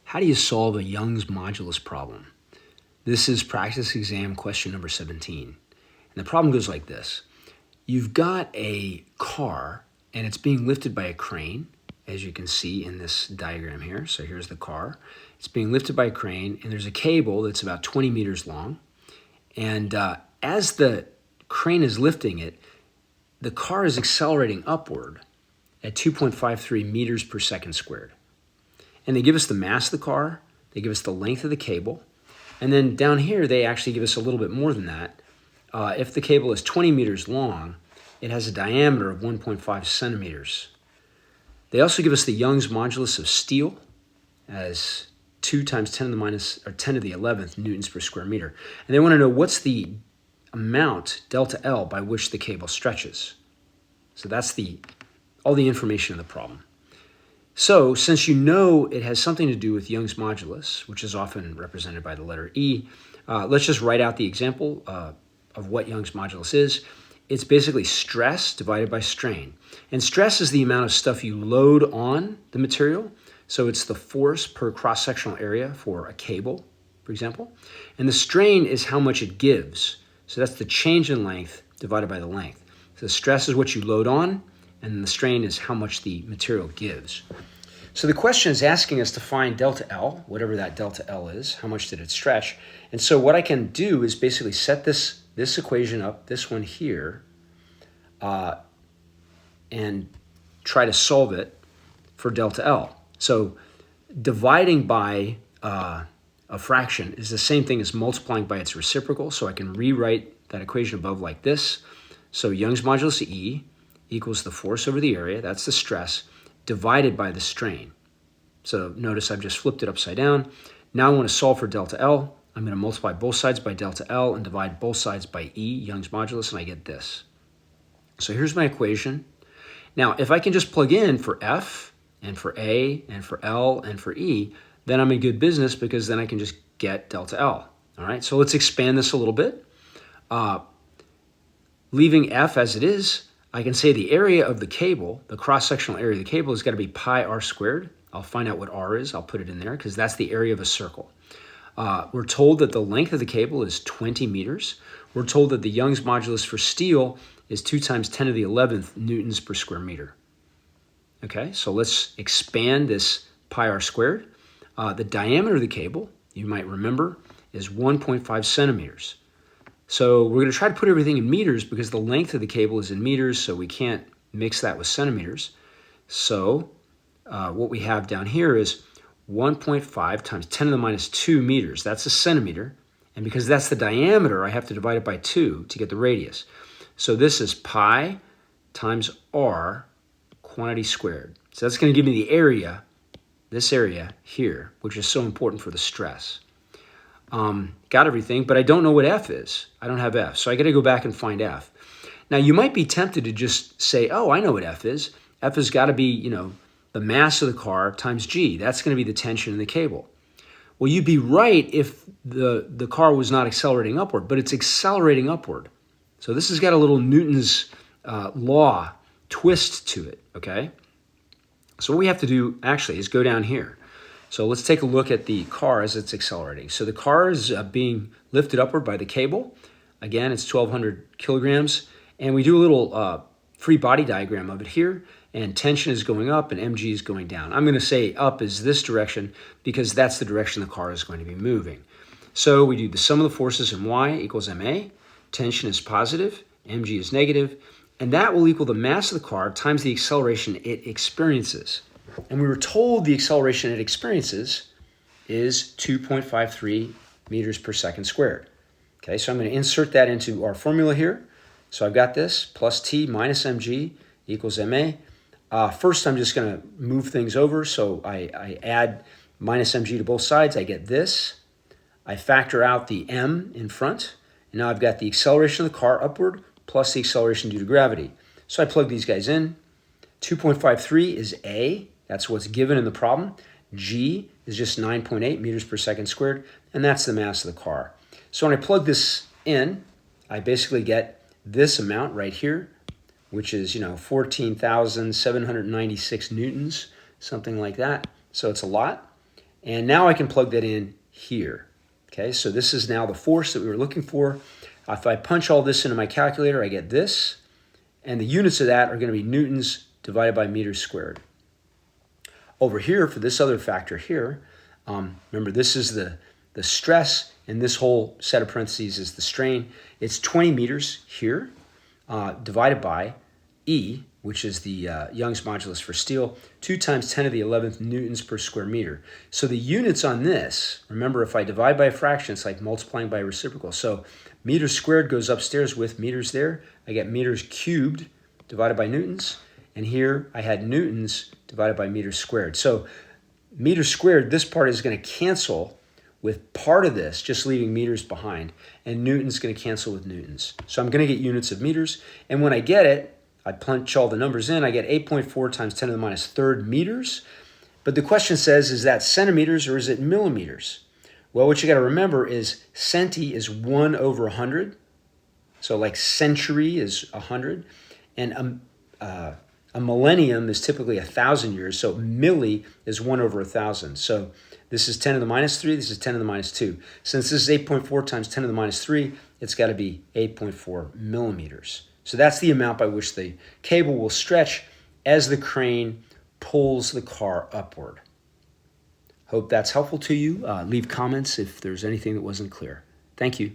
How do you solve a Young's modulus problem? This is practice exam question number 17. And the problem goes like this. You've got a car and it's being lifted by a crane, as you can see in this diagram here. So here's the car. It's being lifted by a crane and there's a cable that's about 20 meters long. And as the crane is lifting it, the car is accelerating upward at 2.53 meters per second squared. And they give us the mass of the car, they give us the length of the cable, and then down here they actually give us a little bit more than that. If the cable is 20 meters long, it has a diameter of 1.5 centimeters. They also give us the Young's modulus of steel as 2 times 10 to the 11th newtons per square meter. And they want to know what's the amount, delta L, by which the cable stretches. So that's all the information in the problem. So since you know it has something to do with Young's modulus, which is often represented by the letter E, let's just write out the example of what Young's modulus is. It's basically stress divided by strain. And stress is the amount of stuff you load on the material. So it's the force per cross-sectional area for a cable, for example. And the strain is how much it gives. So that's the change in length divided by the length. So the stress is what you load on, and the strain is how much the material gives. So the question is asking us to find delta L, whatever that delta L is, how much did it stretch? And so what I can do is basically set this equation up, this one here, and try to solve it for delta L. So dividing by a fraction is the same thing as multiplying by its reciprocal, so I can rewrite that equation above like this. So Young's modulus of E equals the force over the area, that's the stress, divided by the strain. So notice I've just flipped it upside down. Now I want to solve for delta L. I'm going to multiply both sides by delta L and divide both sides by E, Young's modulus, and I get this. So here's my equation. Now if I can just plug in for F and for A and for L and for E, then I'm in good business because then I can just get delta L. All right, so let's expand this a little bit. Leaving F as it is, I can say the area of the cable, the cross-sectional area of the cable, has got to be pi r squared. I'll find out what r is. I'll put it in there because that's the area of a circle. We're told that the length of the cable is 20 meters. We're told that the Young's modulus for steel is 2 times 10 to the 11th newtons per square meter. Okay, so let's expand this pi r squared. The diameter of the cable, you might remember, is 1.5 centimeters. So we're going to try to put everything in meters because the length of the cable is in meters, so we can't mix that with centimeters. So what we have down here is 1.5 times 10 to the minus 2 meters. That's a centimeter. And because that's the diameter, I have to divide it by 2 to get the radius. So this is pi times r quantity squared. So that's going to give me the area, this area here, which is so important for the stress. Got everything, but I don't know what F is. I don't have F, so I got to go back and find F. Now, you might be tempted to just say, oh, I know what F is. F has got to be, the mass of the car times G. That's going to be the tension in the cable. Well, you'd be right if the car was not accelerating upward, but it's accelerating upward. So this has got a little Newton's law twist to it, okay? So what we have to do, actually, is go down here. So let's take a look at the car as it's accelerating. So the car is being lifted upward by the cable. Again, it's 1,200 kilograms. And we do a little free body diagram of it here. And tension is going up and mg is going down. I'm going to say up is this direction because that's the direction the car is going to be moving. So we do the sum of the forces in y equals ma. Tension is positive, mg is negative. And that will equal the mass of the car times the acceleration it experiences. And we were told the acceleration it experiences is 2.53 meters per second squared. Okay, so I'm going to insert that into our formula here. So I've got this, plus t minus mg equals ma. First, I'm just going to move things over. So I add minus mg to both sides. I get this. I factor out the m in front. And now I've got the acceleration of the car upward plus the acceleration due to gravity. So I plug these guys in. 2.53 is a. That's what's given in the problem. G is just 9.8 meters per second squared, and that's the mass of the car. So when I plug this in, I basically get this amount right here, which is, 14,796 newtons, something like that. So it's a lot. And now I can plug that in here. Okay, so this is now the force that we were looking for. If I punch all this into my calculator, I get this. And the units of that are going to be newtons divided by meters squared. Over here, for this other factor here, remember this is the stress, and this whole set of parentheses is the strain. It's 20 meters here, divided by E, which is the Young's modulus for steel, 2 times 10 to the 11th newtons per square meter. So the units on this, remember, if I divide by a fraction, it's like multiplying by a reciprocal. So meters squared goes upstairs with meters there. I get meters cubed divided by newtons. And here I had newtons divided by meters squared. So meters squared, this part is going to cancel with part of this, just leaving meters behind. And newtons going to cancel with newtons. So I'm going to get units of meters. And when I get it, I punch all the numbers in. I get 8.4 times 10 to the minus third meters. But the question says, is that centimeters or is it millimeters? Well, what you got to remember is centi is 1 over 100. So like century is 100. And a millennium is typically 1,000 years. So milli is 1 over 1,000. So this is 10 to the minus 3. This is 10 to the minus 2. Since this is 8.4 times 10 to the minus 3, it's got to be 8.4 millimeters. So that's the amount by which the cable will stretch as the crane pulls the car upward. Hope that's helpful to you. Leave comments if there's anything that wasn't clear. Thank you.